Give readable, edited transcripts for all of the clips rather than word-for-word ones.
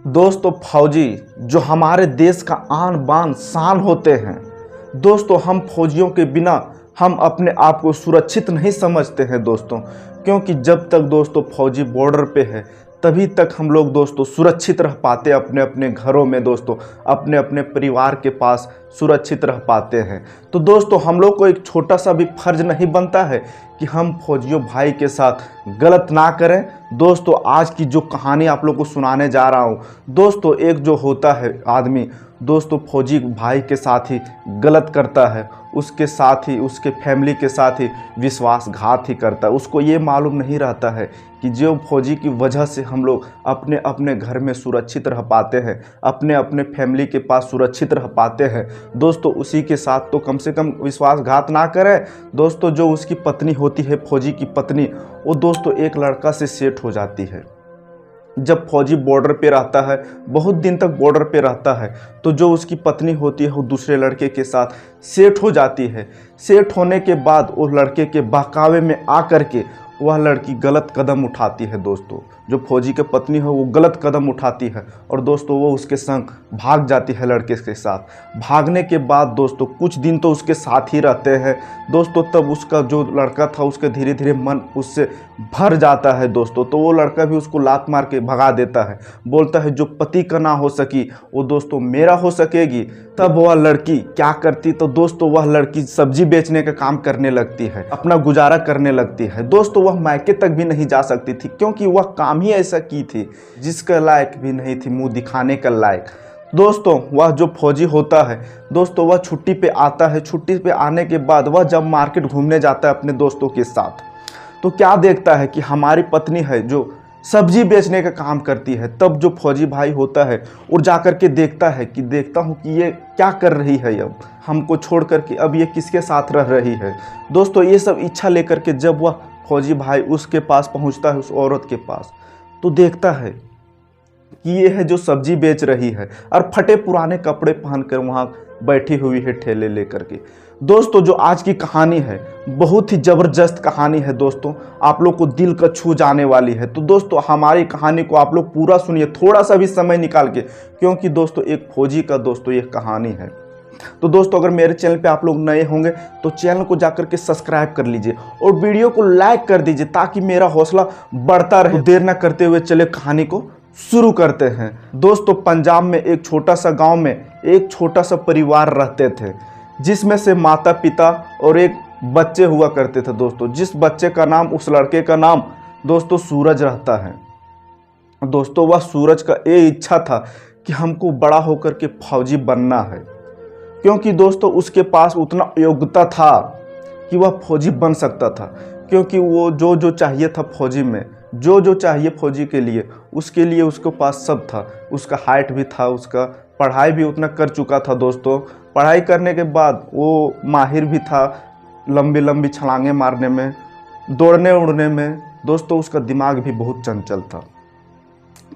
दोस्तों फौजी जो हमारे देश का आन बान शान होते हैं। दोस्तों हम फौजियों के बिना हम अपने आप को सुरक्षित नहीं समझते हैं दोस्तों, क्योंकि जब तक दोस्तों फौजी बॉर्डर पे है तभी तक हम लोग दोस्तों सुरक्षित रह पाते अपने अपने घरों में दोस्तों, अपने अपने परिवार के पास सुरक्षित रह पाते हैं। तो दोस्तों हम लोग को एक छोटा सा भी फर्ज नहीं बनता है कि हम फौजियों भाई के साथ गलत ना करें। दोस्तों आज की जो कहानी आप लोग को सुनाने जा रहा हूँ दोस्तों, एक जो होता है आदमी दोस्तों फौजी भाई के साथ ही गलत करता है, उसके साथ ही उसके फैमिली के साथ ही विश्वासघात ही करता है। उसको ये मालूम नहीं रहता है कि जो फौजी की वजह से हम लोग अपने अपने घर में सुरक्षित रह पाते हैं, अपने अपने फैमिली के पास सुरक्षित रह पाते हैं दोस्तों, उसी के साथ तो कम से कम विश्वासघात ना करें। दोस्तों जो उसकी पत्नी होती है फौजी की पत्नी, वो दोस्तों एक लड़का से सेट हो जाती है। जब फौजी बॉर्डर पे रहता है, बहुत दिन तक बॉर्डर पे रहता है, तो जो उसकी पत्नी होती है वो दूसरे लड़के के साथ सेट हो जाती है। सेट होने के बाद वो लड़के के बहकावे में आकर के वह लड़की गलत कदम उठाती है दोस्तों। जो फौजी की पत्नी है वो गलत कदम उठाती है और दोस्तों वो उसके संग भाग जाती है लड़के के साथ। भागने के बाद दोस्तों कुछ दिन तो उसके साथ ही रहते हैं दोस्तों, तब उसका जो लड़का था उसके धीरे धीरे मन उससे भर जाता है दोस्तों। तो वो लड़का भी उसको लात मार के भगा देता है, बोलता है जो पति का ना हो सकी वो दोस्तों मेरा हो सकेगी। तब वह लड़की क्या करती, तो दोस्तों वह लड़की सब्जी बेचने का काम करने लगती है, अपना गुजारा करने लगती है दोस्तों। वह मायके तक भी नहीं जा सकती थी क्योंकि वह काम ही ऐसा की थी जिसका लायक भी नहीं थी, मुंह दिखाने का लायक। दोस्तों वह जो फौजी होता है दोस्तों वह छुट्टी पे आता है। छुट्टी पे आने के बाद वह जब मार्केट घूमने जाता है अपने दोस्तों के साथ, तो क्या देखता है कि हमारी पत्नी है जो सब्जी बेचने का काम करती है। तब जो फौजी भाई होता है और जाकर के देखता हूँ कि ये क्या कर रही है, अब हमको छोड़ करके अब ये किसके साथ रह रही है। दोस्तों ये सब इच्छा लेकर के जब वह फौजी भाई उसके पास पहुँचता है, उस औरत के पास, तो देखता है कि ये है जो सब्जी बेच रही है और फटे पुराने कपड़े पहनकर वहाँ बैठी हुई है ठेले लेकर के। दोस्तों जो आज की कहानी है बहुत ही ज़बरदस्त कहानी है दोस्तों, आप लोग को दिल का छू जाने वाली है। तो दोस्तों हमारी कहानी को आप लोग पूरा सुनिए, थोड़ा सा भी समय निकाल के, क्योंकि दोस्तों एक फौजी का दोस्तों ये कहानी है। तो दोस्तों अगर मेरे चैनल पे आप लोग नए होंगे तो चैनल को जाकर के सब्सक्राइब कर लीजिए और वीडियो को लाइक कर दीजिए ताकि मेरा हौसला बढ़ता रहे। देर न करते हुए चले कहानी को शुरू करते हैं। दोस्तों पंजाब में एक छोटा सा गांव में एक छोटा सा परिवार रहते थे, जिसमें से माता पिता और एक बच्चे हुआ करते थे दोस्तों। जिस बच्चे का नाम, उस लड़के का नाम दोस्तों सूरज रहता है। दोस्तों वह सूरज का ये इच्छा था कि हमको बड़ा होकर के फौजी बनना है, क्योंकि दोस्तों उसके पास उतना योग्यता था कि वह फौजी बन सकता था। क्योंकि वो जो जो चाहिए था फौजी में, जो जो चाहिए फौजी के लिए, उसके लिए उसके पास सब था। उसका हाइट भी था, उसका पढ़ाई भी उतना कर चुका था दोस्तों। पढ़ाई करने के बाद वो माहिर भी था लंबी लंबी छलांगे मारने में, दौड़ने उड़ने में। दोस्तों उसका दिमाग भी बहुत चंचल था।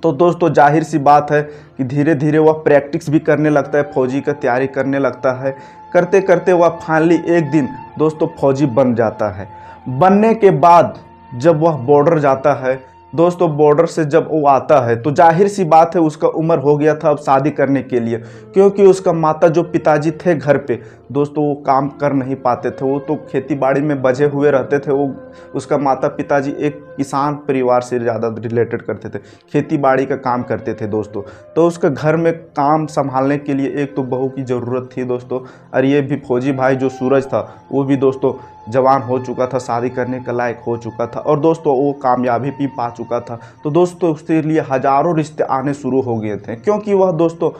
तो दोस्तों जाहिर सी बात है कि धीरे धीरे वह प्रैक्टिस भी करने लगता है, फौजी का तैयारी करने लगता है। करते करते वह फाइनली एक दिन दोस्तों फौजी बन जाता है। बनने के बाद जब वह बॉर्डर जाता है दोस्तों, बॉर्डर से जब वो आता है तो जाहिर सी बात है उसका उम्र हो गया था अब शादी करने के लिए, क्योंकि उसका माता जो पिताजी थे घर पे दोस्तों वो काम कर नहीं पाते थे, वो तो खेती बाड़ी में बझे हुए रहते थे। वो उसका माता पिताजी एक किसान परिवार से ज़्यादा रिलेटेड करते थे, खेती बाड़ी का काम करते थे दोस्तों। तो उसका घर में काम संभालने के लिए एक तो बहू की ज़रूरत थी दोस्तों। और ये भी फौजी भाई जो सूरज था वो भी दोस्तों जवान हो चुका था, शादी करने का लायक हो चुका था और दोस्तों वो कामयाबी भी पा चुका था। तो दोस्तों उसके लिए हज़ारों रिश्ते आने शुरू हो गए थे, क्योंकि वह दोस्तों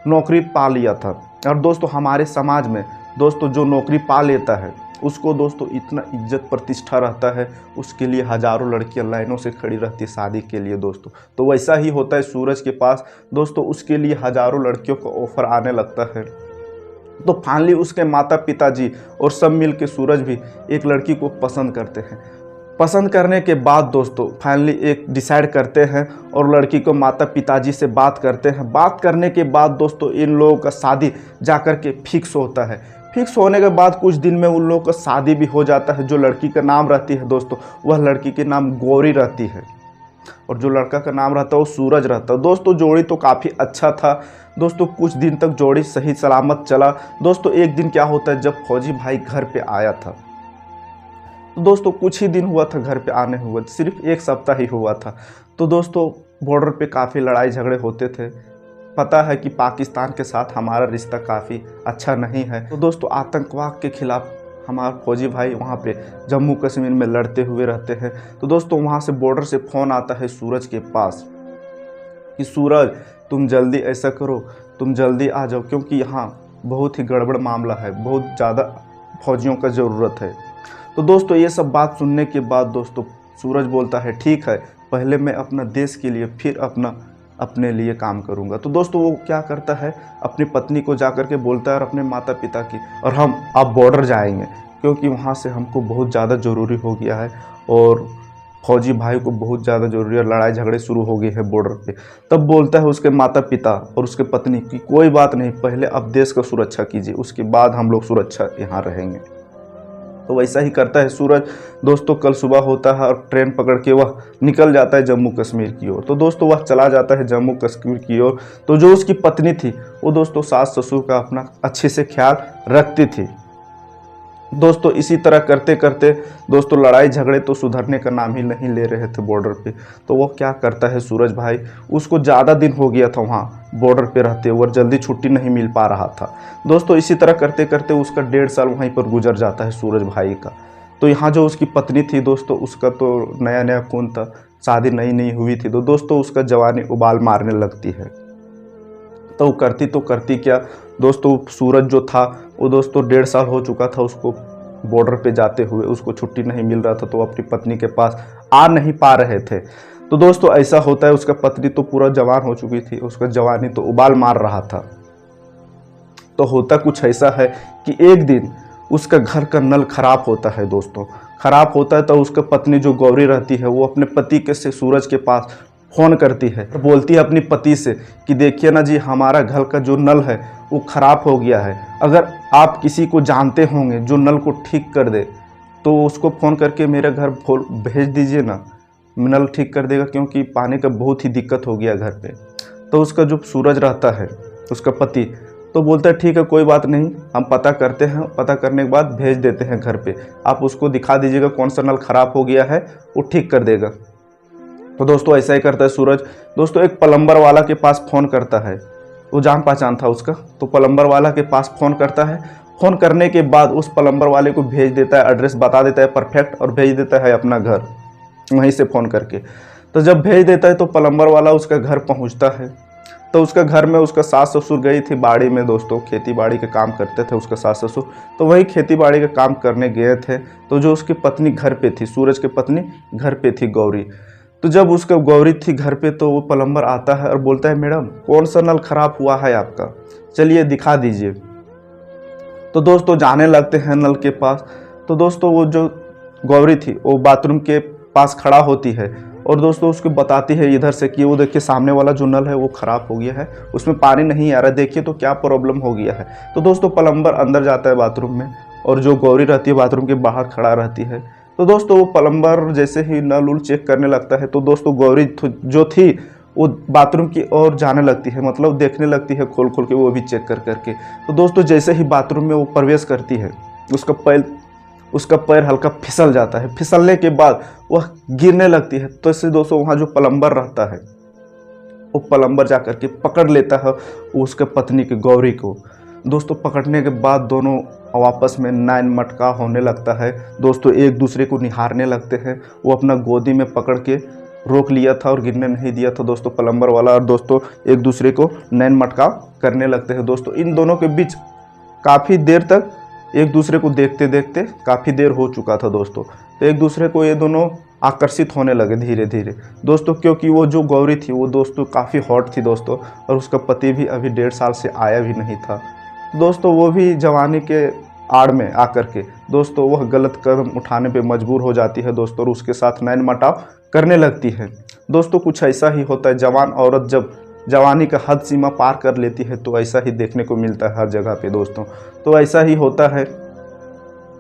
नौकरी पा लिया था। और दोस्तों हमारे समाज में दोस्तों जो नौकरी पा लेता है उसको दोस्तों इतना इज्जत प्रतिष्ठा रहता है, उसके लिए हज़ारों लड़कियां लाइनों से खड़ी रहती है शादी के लिए दोस्तों। तो वैसा ही होता है सूरज के पास दोस्तों, उसके लिए हज़ारों लड़कियों का ऑफ़र आने लगता है। तो फाइनली उसके माता पिताजी और सब मिल के सूरज भी एक लड़की को पसंद करते हैं। पसंद करने के बाद दोस्तों फाइनली एक डिसाइड करते हैं और लड़की को माता पिताजी से बात करते हैं। बात करने के बाद दोस्तों इन लोगों का शादी जाकर के फिक्स होता है। फिक्स होने के बाद कुछ दिन में उन लोगों का शादी भी हो जाता है। जो लड़की का नाम रहती है दोस्तों, वह लड़की के नाम गौरी रहती है। और जो लड़का का नाम रहता वो सूरज रहता। दोस्तों जोड़ी तो काफ़ी अच्छा था दोस्तों, कुछ दिन तक जोड़ी सही सलामत चला। दोस्तों एक दिन क्या होता है, जब फौजी भाई घर पे आया था, तो दोस्तों कुछ ही दिन हुआ था घर पे आने हुआ, सिर्फ एक सप्ताह ही हुआ था। तो दोस्तों बॉर्डर पे काफ़ी लड़ाई झगड़े होते थे। पता है कि पाकिस्तान के साथ हमारा रिश्ता काफ़ी अच्छा नहीं है। तो दोस्तों आतंकवाद के खिलाफ हमारे फौजी भाई वहाँ पे जम्मू कश्मीर में लड़ते हुए रहते हैं। तो दोस्तों वहाँ से बॉर्डर से फ़ोन आता है सूरज के पास कि सूरज तुम जल्दी ऐसा करो, तुम जल्दी आ जाओ, क्योंकि यहाँ बहुत ही गड़बड़ मामला है, बहुत ज़्यादा फौजियों का ज़रूरत है। तो दोस्तों ये सब बात सुनने के बाद दोस्तों सूरज बोलता है ठीक है, पहले मैं अपना देश के लिए फिर अपने लिए काम करूंगा। तो दोस्तों वो क्या करता है, अपनी पत्नी को जाकर के बोलता है और अपने माता पिता की, और हम अब बॉर्डर जाएंगे क्योंकि वहाँ से हमको बहुत ज़्यादा ज़रूरी हो गया है और फौजी भाई को बहुत ज़्यादा ज़रूरी है, लड़ाई झगड़े शुरू हो गए हैं बॉर्डर पे। तब बोलता है उसके माता पिता और उसके पत्नी की कोई बात नहीं, पहले अब देश का सुरक्षा कीजिए, उसके बाद हम लोग सुरक्षा यहाँ रहेंगे। तो वैसा ही करता है सूरज। दोस्तों कल सुबह होता है और ट्रेन पकड़ के वह निकल जाता है जम्मू कश्मीर की ओर। तो दोस्तों वह चला जाता है जम्मू कश्मीर की ओर। तो जो उसकी पत्नी थी वो दोस्तों सास ससुर का अपना अच्छे से ख्याल रखती थी। दोस्तों इसी तरह करते करते दोस्तों लड़ाई झगड़े तो सुधरने का नाम ही नहीं ले रहे थे बॉर्डर पे। तो वो क्या करता है सूरज भाई, उसको ज़्यादा दिन हो गया था वहाँ बॉर्डर पे रहते हुए और जल्दी छुट्टी नहीं मिल पा रहा था। दोस्तों इसी तरह करते करते उसका 1.5 साल वहीं पर गुजर जाता है सूरज भाई का। तो यहाँ जो उसकी पत्नी थी दोस्तों, उसका तो नया नया खून था, शादी नई नई हुई थी। तो दोस्तों उसका जवानी उबाल मारने लगती है। तो करती क्या दोस्तों, सूरज जो था वो दोस्तों 1.5 साल हो चुका था उसको बॉर्डर पे जाते हुए, उसको छुट्टी नहीं मिल रहा था, तो अपनी पत्नी के पास आ नहीं पा रहे थे। तो दोस्तों ऐसा होता है, उसका पत्नी तो पूरा जवान हो चुकी थी, उसका जवानी तो उबाल मार रहा था। तो होता कुछ ऐसा है कि एक दिन उसका घर का नल खराब होता है दोस्तों, खराब होता है। तो उसका पत्नी जो गौरी रहती है वो अपने पति के से सूरज के पास फ़ोन करती है, बोलती है अपनी पति से कि देखिए ना जी, हमारा घर का जो नल है वो ख़राब हो गया है, अगर आप किसी को जानते होंगे जो नल को ठीक कर दे तो उसको फ़ोन करके मेरे घर भेज दीजिए ना, नल ठीक कर देगा, क्योंकि पानी का बहुत ही दिक्कत हो गया घर पे। तो उसका जो सूरज रहता है उसका पति तो बोलता है ठीक है कोई बात नहीं, हम पता करते हैं, पता करने के बाद भेज देते हैं घर पे, आप उसको दिखा दीजिएगा कौन सा नल ख़राब हो गया है, वो ठीक कर देगा। तो दोस्तों ऐसा ही करता है सूरज। दोस्तों एक प्लम्बर वाला के पास फ़ोन करता है, वो जान पहचान था उसका, तो प्लम्बर वाला के पास फ़ोन करता है। फ़ोन करने के बाद उस प्लम्बर वाले को भेज देता है, एड्रेस बता देता है परफेक्ट, और भेज देता है अपना घर वहीं से फ़ोन करके। तो जब भेज देता है तो प्लम्बर वाला उसका घर पहुंचता है। तो उसका घर में उसका सास ससुर गई थी बाड़ी में दोस्तों, खेती बाड़ी का काम करते थे उसका सास ससुर, तो वही खेती बाड़ी का काम करने गए थे। तो जो उसकी पत्नी घर पे थी, सूरज की पत्नी घर पे थी गौरी। तो जब उसका गौरी थी घर पे तो वो प्लम्बर आता है और बोलता है मैडम कौन सा नल ख़राब हुआ है आपका, चलिए दिखा दीजिए। तो दोस्तों जाने लगते हैं नल के पास। तो दोस्तों वो जो गौरी थी वो बाथरूम के पास खड़ा होती है और दोस्तों उसको बताती है इधर से कि वो देखिए सामने वाला जो नल है वो ख़राब हो गया है, उसमें पानी नहीं आ रहा, देखिए तो क्या प्रॉब्लम हो गया है। तो दोस्तों प्लम्बर अंदर जाता है बाथरूम में और जो गौरी रहती है बाथरूम के बाहर खड़ा रहती है। तो दोस्तों वो प्लम्बर जैसे ही नल उल चेक करने लगता है तो दोस्तों गौरी जो थी वो बाथरूम की ओर जाने लगती है, मतलब देखने लगती है खोल खोल के वो भी चेक कर करके। तो दोस्तों जैसे ही बाथरूम में वो प्रवेश करती है उसका पैर हल्का फिसल जाता है, फिसलने के बाद वह गिरने लगती है। तो इससे दोस्तों वहाँ जो प्लम्बर रहता है वो प्लम्बर जा कर के पकड़ लेता है उसके पत्नी की गौरी को। दोस्तों पकड़ने के बाद दोनों आपस में नैन मटका होने लगता है दोस्तों, एक दूसरे को निहारने लगते हैं। वो अपना गोदी में पकड़ के रोक लिया था और गिरने नहीं दिया था दोस्तों प्लम्बर वाला, और दोस्तों एक दूसरे को नैन मटका करने लगते हैं। दोस्तों इन दोनों के बीच काफ़ी देर तक एक दूसरे को देखते देखते काफ़ी देर हो चुका था दोस्तों। तो एक दूसरे को ये दोनों आकर्षित होने लगे धीरे धीरे दोस्तों, क्योंकि वो जो गौरी थी वो दोस्तों काफ़ी हॉट थी दोस्तों, और उसका पति भी अभी 1.5 साल से आया भी नहीं था। तो दोस्तों वो भी जवानी के आड़ में आकर के दोस्तों वह गलत कदम उठाने पे मजबूर हो जाती है दोस्तों, और उसके साथ नैन मटाव करने लगती है। दोस्तों कुछ ऐसा ही होता है, जवान औरत जब जवानी का हद सीमा पार कर लेती है तो ऐसा ही देखने को मिलता है हर जगह पे दोस्तों। तो ऐसा ही होता है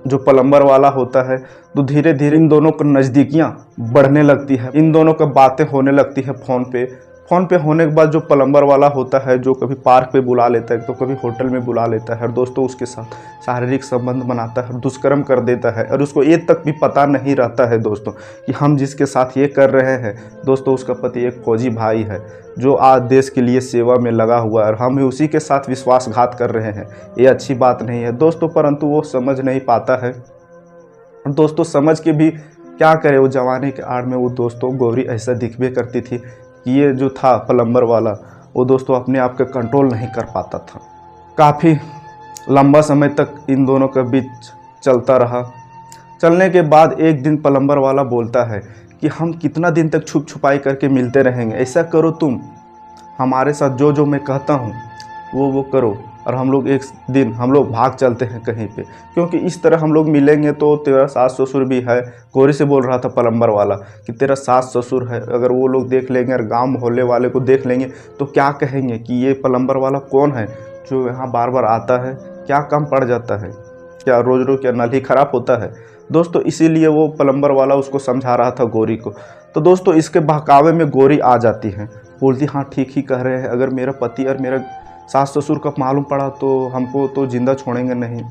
जो प्लम्बर वाला होता है, तो धीरे धीरे इन दोनों को नज़दीकियाँ बढ़ने लगती है, इन दोनों का बातें होने लगती है फ़ोन पे होने के बाद जो प्लम्बर वाला होता है, जो कभी पार्क पे बुला लेता है तो कभी होटल में बुला लेता है और दोस्तों उसके साथ शारीरिक संबंध बनाता है, दुष्कर्म कर देता है और उसको ये तक भी पता नहीं रहता है दोस्तों कि हम जिसके साथ ये कर रहे हैं दोस्तों उसका पति एक फौजी भाई है जो आज देश के लिए सेवा में लगा हुआ है और हम उसी के साथ विश्वासघात कर रहे हैं। ये अच्छी बात नहीं है दोस्तों, परंतु वो समझ नहीं पाता है। दोस्तों समझ के भी क्या करे, वो जवानी के आड़ में वो दोस्तों गौरी ऐसा दिखबे करती थी कि ये जो था प्लम्बर वाला वो दोस्तों अपने आप का कंट्रोल नहीं कर पाता था। काफ़ी लंबा समय तक इन दोनों के बीच चलता रहा। चलने के बाद एक दिन प्लम्बर वाला बोलता है कि हम कितना दिन तक छुप छुपाई करके मिलते रहेंगे, ऐसा करो तुम हमारे साथ जो मैं कहता हूँ वो करो और हम लोग एक दिन हम लोग भाग चलते हैं कहीं पे, क्योंकि इस तरह हम लोग मिलेंगे तो तेरा सास ससुर भी है। गौरी से बोल रहा था प्लम्बर वाला कि तेरा सास ससुर है, अगर वो लोग देख लेंगे और गांव मोहल्ले वाले को देख लेंगे तो क्या कहेंगे कि ये प्लम्बर वाला कौन है जो यहाँ बार बार आता है, क्या काम पड़ जाता है, क्या रोज़ रोज़ क्या नल ही ख़राब होता है। दोस्तों इसीलिए वो प्लम्बर वाला उसको समझा रहा था गौरी को। तो दोस्तों इसके बहकावे में गौरी आ जाती है, बोलती हाँ ठीक ही कह रहे हैं, अगर मेरा पति और मेरा सास ससुर का मालूम पड़ा तो हमको तो ज़िंदा छोड़ेंगे नहीं,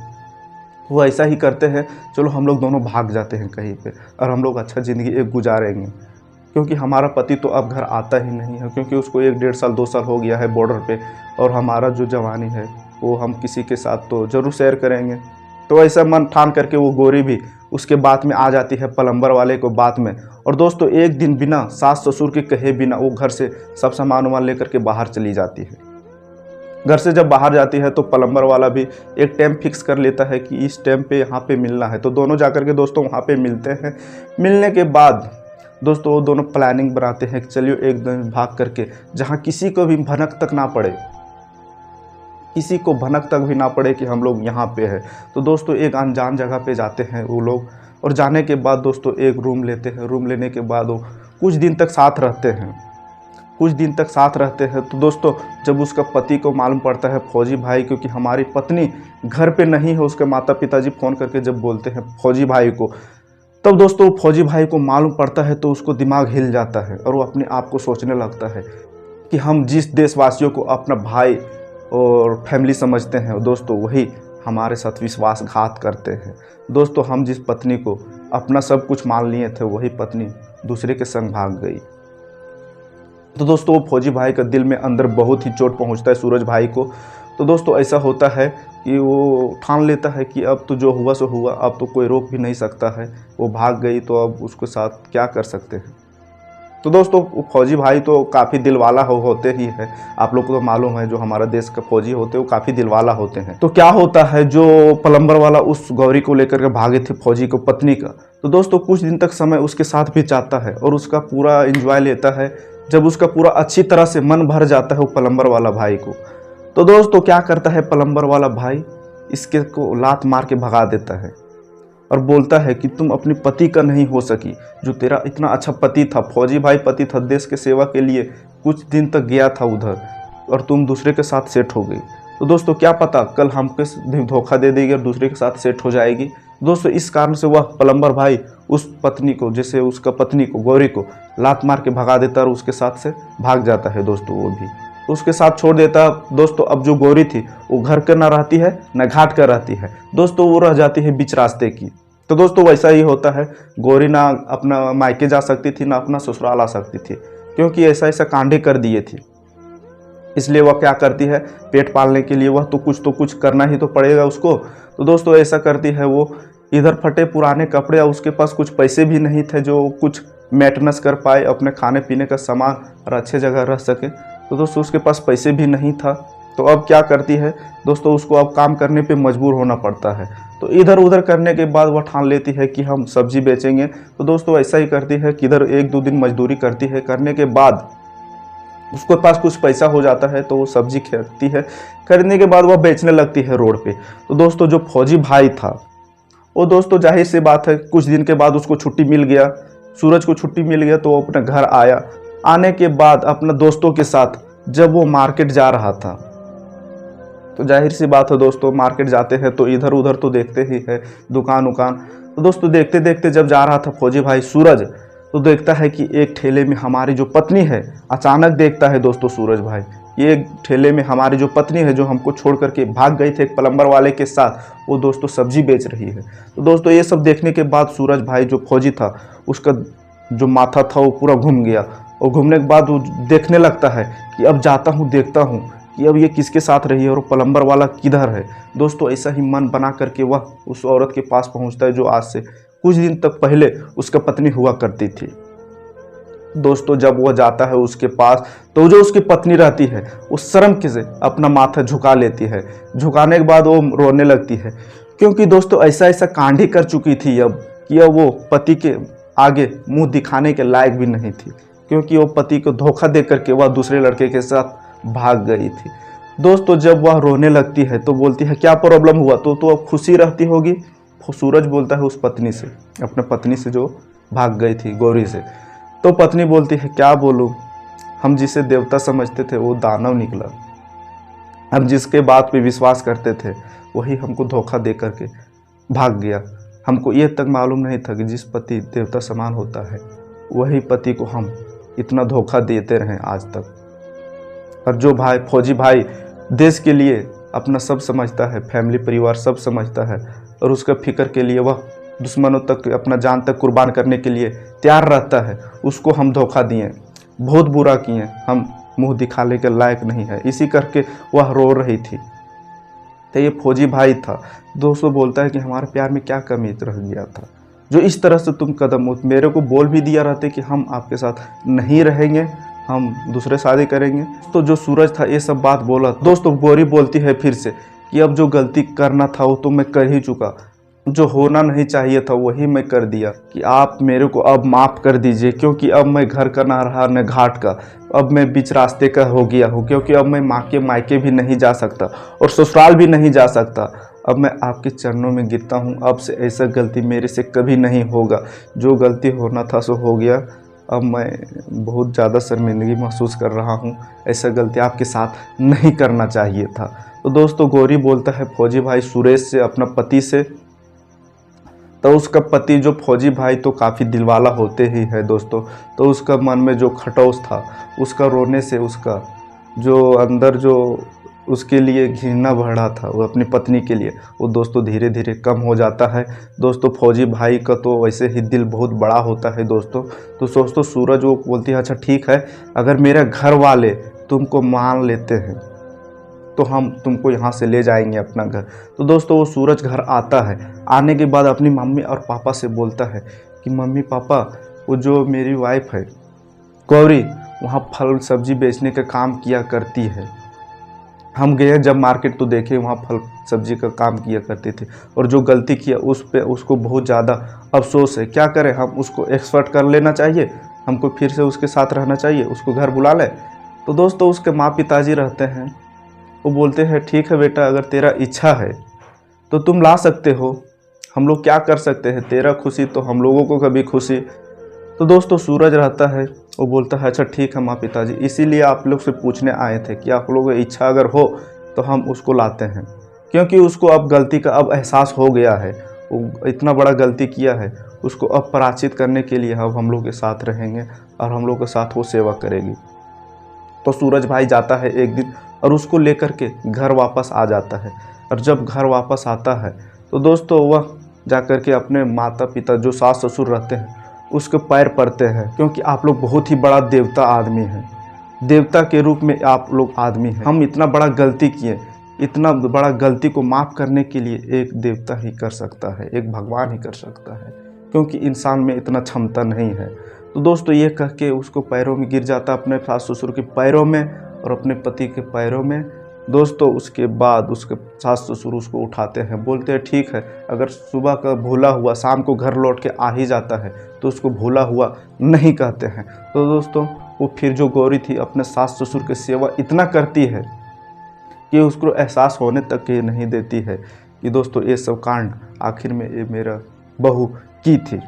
वो ऐसा ही करते हैं, चलो हम लोग दोनों भाग जाते हैं कहीं पे और हम लोग अच्छा ज़िंदगी एक गुजारेंगे, क्योंकि हमारा पति तो अब घर आता ही नहीं है, क्योंकि उसको 1-1.5 साल 2 साल हो गया है बॉर्डर पे और हमारा जो जवानी है वो हम किसी के साथ तो ज़रूर शेयर करेंगे। तो ऐसा मन ठान करके वो गौरी भी उसके बात में आ जाती है प्लम्बर वाले को बात में। और दोस्तों एक दिन बिना सास ससुर के कहे बिना वो घर से सब सामान वामान लेकर के बाहर चली जाती है। घर से जब बाहर जाती है तो प्लम्बर वाला भी एक टाइम फिक्स कर लेता है कि इस टाइम पे यहाँ पे मिलना है, तो दोनों जाकर के दोस्तों वहाँ पे मिलते हैं। मिलने के बाद दोस्तों वो दोनों प्लानिंग बनाते हैं कि चलिए एक दिन भाग करके जहाँ किसी को भी भनक तक ना पड़े, किसी को भनक तक भी ना पड़े कि हम लोग यहाँ पे हैं। तो दोस्तों एक अनजान जगह पे जाते हैं वो लोग और जाने के बाद दोस्तों एक रूम लेते हैं। रूम लेने के बाद वो कुछ दिन तक साथ रहते हैं। तो दोस्तों जब उसका पति को मालूम पड़ता है फौजी भाई क्योंकि हमारी पत्नी घर पे नहीं है, उसके माता पिताजी फ़ोन करके जब बोलते हैं फौजी भाई को, तब दोस्तों फौजी भाई को मालूम पड़ता है तो उसको दिमाग हिल जाता है और वो अपने आप को सोचने लगता है कि हम जिस देशवासियों को अपना भाई और फैमिली समझते हैं दोस्तों वही हमारे साथ विश्वासघात करते हैं। दोस्तों हम जिस पत्नी को अपना सब कुछ मान लिए थे वही पत्नी दूसरे के संग भाग गई। तो दोस्तों वो फौजी भाई का दिल में अंदर बहुत ही चोट पहुंचता है सूरज भाई को। तो दोस्तों ऐसा होता है कि वो ठान लेता है कि अब तो जो हुआ सो हुआ, अब तो कोई रोक भी नहीं सकता है, वो भाग गई तो अब उसके साथ क्या कर सकते हैं। तो दोस्तों फौजी भाई तो काफ़ी दिलवाला होते ही है, आप लोग को तो मालूम है जो हमारा देश का फौजी होते हैं वो काफ़ी दिलवाला होते हैं। तो क्या होता है जो प्लम्बर वाला उस गौरी को लेकर के भागे थे फौजी को पत्नी का, तो दोस्तों कुछ दिन तक समय उसके साथ भी जाता है और उसका पूरा एंजॉय लेता है। जब उसका पूरा अच्छी तरह से मन भर जाता है वो प्लम्बर वाला भाई को, तो दोस्तों क्या करता है प्लम्बर वाला भाई, इसके को लात मार के भगा देता है और बोलता है कि तुम अपने पति का नहीं हो सकी, जो तेरा इतना अच्छा पति था, फौजी भाई पति था, देश के सेवा के लिए कुछ दिन तक गया था उधर और तुम दूसरे के साथ सेट हो गई। तो दोस्तों क्या पता कल हमको भी धोखा दे देगी और दूसरे के साथ सेट हो जाएगी। दोस्तों इस कारण से वह प्लम्बर भाई उस पत्नी को, जैसे उसका पत्नी को गौरी को लात मार के भगा देता और उसके साथ से भाग जाता है दोस्तों, वो भी उसके साथ छोड़ देता। दोस्तों अब जो गौरी थी वो घर का ना रहती है न घाट का रहती है दोस्तों, वो रह जाती है बीच रास्ते की। तो दोस्तों वैसा ही होता है, गौरी ना अपना मायके जा सकती थी ना अपना ससुराल आ सकती थी, क्योंकि ऐसा कांडे कर दिए थे। इसलिए वह क्या करती है, पेट पालने के लिए वह तो कुछ करना ही तो पड़ेगा उसको। तो दोस्तों ऐसा करती है, वो इधर फटे पुराने कपड़े और उसके पास कुछ पैसे भी नहीं थे जो कुछ मेंटेनेंस कर पाए अपने खाने पीने का सामान और अच्छे जगह रह सके। तो दोस्तों उसके पास पैसे भी नहीं था, तो अब क्या करती है दोस्तों, उसको अब काम करने पे मजबूर होना पड़ता है। तो इधर उधर करने के बाद वह ठान लेती है कि हम सब्जी बेचेंगे। तो दोस्तों ऐसा ही करती है कि इधर 1-2 दिन मजदूरी करती है, करने के बाद उसके पास कुछ पैसा हो जाता है तो वो सब्जी खरीदती है। खरीदने के बाद वह बेचने लगती है रोड पे। तो दोस्तों जो फौजी भाई था वो दोस्तों जाहिर सी बात है कुछ दिन के बाद उसको छुट्टी मिल गया, सूरज को छुट्टी मिल गया तो वो अपने घर आया। आने के बाद अपने दोस्तों के साथ जब वो मार्केट जा रहा था तो जाहिर सी बात है दोस्तों, मार्केट जाते हैं तो इधर उधर तो देखते ही है दुकान उकान। तो दोस्तों देखते देखते जब जा रहा था फौजी भाई सूरज, तो देखता है कि एक ठेले में हमारी जो पत्नी है, अचानक देखता है दोस्तों सूरज भाई, ये एक ठेले में हमारी जो पत्नी है, जो हमको छोड़ करके भाग गई थी एक प्लम्बर वाले के साथ, वो दोस्तों सब्जी बेच रही है। तो दोस्तों ये सब देखने के बाद सूरज भाई जो फौजी था, उसका जो माथा था वो पूरा घूम गया, और घूमने के बाद वो देखने लगता है कि अब जाता हूँ देखता हूँ कि अब ये किसके साथ रही है और प्लम्बर वाला किधर है। दोस्तों ऐसा ही मन बना करके वह उस औरत के पास पहुँचता है जो आज से कुछ दिन तक पहले उसका पत्नी हुआ करती थी। दोस्तों जब वह जाता है उसके पास, तो जो उसकी पत्नी रहती है वो शर्म से अपना माथा झुका लेती है। झुकाने के बाद वो रोने लगती है, क्योंकि दोस्तों ऐसा ऐसा कांड ही कर चुकी थी अब कि अब वो पति के आगे मुंह दिखाने के लायक भी नहीं थी, क्योंकि वो पति को धोखा दे करके वह दूसरे लड़के के साथ भाग गई थी। दोस्तों जब वह रोने लगती है तो बोलती है क्या प्रॉब्लम हुआ, तो अब खुशी रहती होगी। सूरज बोलता है उस पत्नी से, अपने पत्नी से जो भाग गई थी गौरी से। तो पत्नी बोलती है क्या बोलूं, हम जिसे देवता समझते थे वो दानव निकला। हम जिसके बात पे विश्वास करते थे वही हमको धोखा दे करके भाग गया। हमको ये तक मालूम नहीं था कि जिस पति देवता समान होता है वही पति को हम इतना धोखा देते रहे आज तक। और जो भाई फौजी भाई देश के लिए अपना सब समझता है, फैमिली परिवार सब समझता है, और उसका फिक्र के लिए वह दुश्मनों तक अपना जान तक कुर्बान करने के लिए तैयार रहता है, उसको हम धोखा दिए, बहुत बुरा किए, हम मुंह दिखाने के लायक नहीं है। इसी करके वह रो रही थी। तो ये फौजी भाई था दोस्तों, बोलता है कि हमारे प्यार में क्या कमी रह गया था जो इस तरह से तुम कदम मेरे को बोल भी दिया रहते कि हम आपके साथ नहीं रहेंगे, हम दूसरे शादी करेंगे। तो जो सूरज था ये सब बात बोला। दोस्तों गौरी बोलती है फिर से कि अब जो गलती करना था वो तो मैं कर ही चुका, जो होना नहीं चाहिए था वही मैं कर दिया, कि आप मेरे को अब माफ़ कर दीजिए, क्योंकि अब मैं घर का ना रहा न घाट का, अब मैं बीच रास्ते का हो गया हूँ, क्योंकि अब मैं माँ के मायके भी नहीं जा सकता और ससुराल भी नहीं जा सकता। अब मैं आपके चरणों में गिरता हूँ, अब से ऐसा गलती मेरे से कभी नहीं होगा, जो गलती होना था सो हो गया। अब मैं बहुत ज़्यादा शर्मिंदगी महसूस कर रहा हूँ, ऐसा गलती आपके साथ नहीं करना चाहिए था। तो दोस्तों गौरी बोलता है फौजी भाई सुरेश से, अपना पति से। तो उसका पति जो फौजी भाई तो काफ़ी दिलवाला होते ही है दोस्तों, तो उसका मन में जो खटौस था, उसका रोने से उसका जो अंदर जो उसके लिए घृणा बढ़ रहा था वो अपनी पत्नी के लिए, वो दोस्तों धीरे धीरे कम हो जाता है। दोस्तों फौजी भाई का तो वैसे ही दिल बहुत बड़ा होता है दोस्तों। तो दोस्तों सूरज वो बोलती है अच्छा ठीक है, अगर मेरे घर वाले तुमको मान लेते हैं तो हम तुमको यहाँ से ले जाएंगे अपना घर। तो दोस्तों वो सूरज घर आता है, आने के बाद अपनी मम्मी और पापा से बोलता है कि मम्मी पापा, वो जो मेरी वाइफ है गौरी वहाँ फल सब्जी बेचने का काम किया करती है, हम गए जब मार्केट तो देखे वहाँ फल सब्जी का काम किया करते थे, और जो गलती किया उस पे उसको बहुत ज़्यादा अफसोस है। क्या करें, हम उसको एक्सपर्ट कर लेना चाहिए, हमको फिर से उसके साथ रहना चाहिए, उसको घर बुला लें। तो दोस्तों उसके माँ पिताजी रहते हैं, वो बोलते हैं ठीक है बेटा, अगर तेरा इच्छा है तो तुम ला सकते हो, हम लोग क्या कर सकते हैं, तेरा खुशी तो हम लोगों को कभी खुशी। तो दोस्तों सूरज रहता है, वो बोलता है अच्छा ठीक है माँ पिताजी, इसीलिए आप लोग से पूछने आए थे कि आप लोगों की इच्छा अगर हो तो हम उसको लाते हैं, क्योंकि उसको अब गलती का अब एहसास हो गया है, वो इतना बड़ा गलती किया है, उसको अब पराचित करने के लिए अब हम लोग के साथ रहेंगे और हम लोग के साथ वो सेवा करेगी। तो सूरज भाई जाता है एक दिन और उसको लेकर के घर वापस आ जाता है, और जब घर वापस आता है तो दोस्तों वह जाकर के अपने माता पिता जो सास ससुर रहते हैं उसके पैर पड़ते हैं, क्योंकि आप लोग बहुत ही बड़ा देवता आदमी हैं, देवता के रूप में आप लोग आदमी हैं, हम इतना बड़ा गलती किए, इतना बड़ा गलती को माफ़ करने के लिए एक देवता ही कर सकता है, एक भगवान ही कर सकता है, क्योंकि इंसान में इतना क्षमता नहीं है। तो दोस्तों ये कह के उसको पैरों में गिर जाता, अपने सास ससुर के पैरों में और अपने पति के पैरों में। दोस्तों उसके बाद उसके सास ससुर उसको उठाते हैं, बोलते हैं ठीक है, अगर सुबह का भूला हुआ शाम को घर लौट के आ ही जाता है तो उसको भूला हुआ नहीं कहते हैं। तो दोस्तों वो फिर जो गौरी थी अपने सास ससुर की सेवा इतना करती है कि उसको एहसास होने तक ये नहीं देती है कि दोस्तों ये सब कांड आखिर में ये मेरा बहू की थी।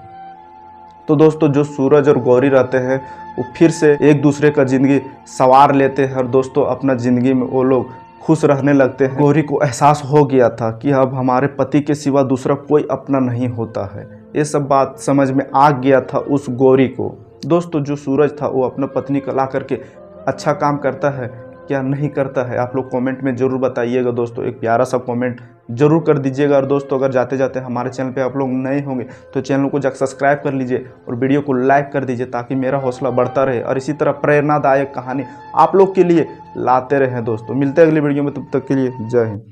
तो दोस्तों जो सूरज और गौरी रहते हैं वो फिर से एक दूसरे का ज़िंदगी संवार लेते हैं, और दोस्तों अपना ज़िंदगी में वो लोग खुश रहने लगते हैं। गौरी को एहसास हो गया था कि अब हमारे पति के सिवा दूसरा कोई अपना नहीं होता है। ये सब बात समझ में आ गया था उस गौरी को। दोस्तों जो सूरज था वो अपना पत्नी को ला करके अच्छा काम करता है क्या नहीं करता है, आप लोग कमेंट में ज़रूर बताइएगा। दोस्तों एक प्यारा सा कमेंट जरूर कर दीजिएगा। और दोस्तों अगर जाते जाते हमारे चैनल पे आप लोग नए होंगे तो चैनल को जाकर सब्सक्राइब कर लीजिए और वीडियो को लाइक कर दीजिए ताकि मेरा हौसला बढ़ता रहे और इसी तरह प्रेरणादायक कहानी आप लोग के लिए लाते रहें। दोस्तों मिलते हैं अगली वीडियो में, तब तक के लिए जय हिंद।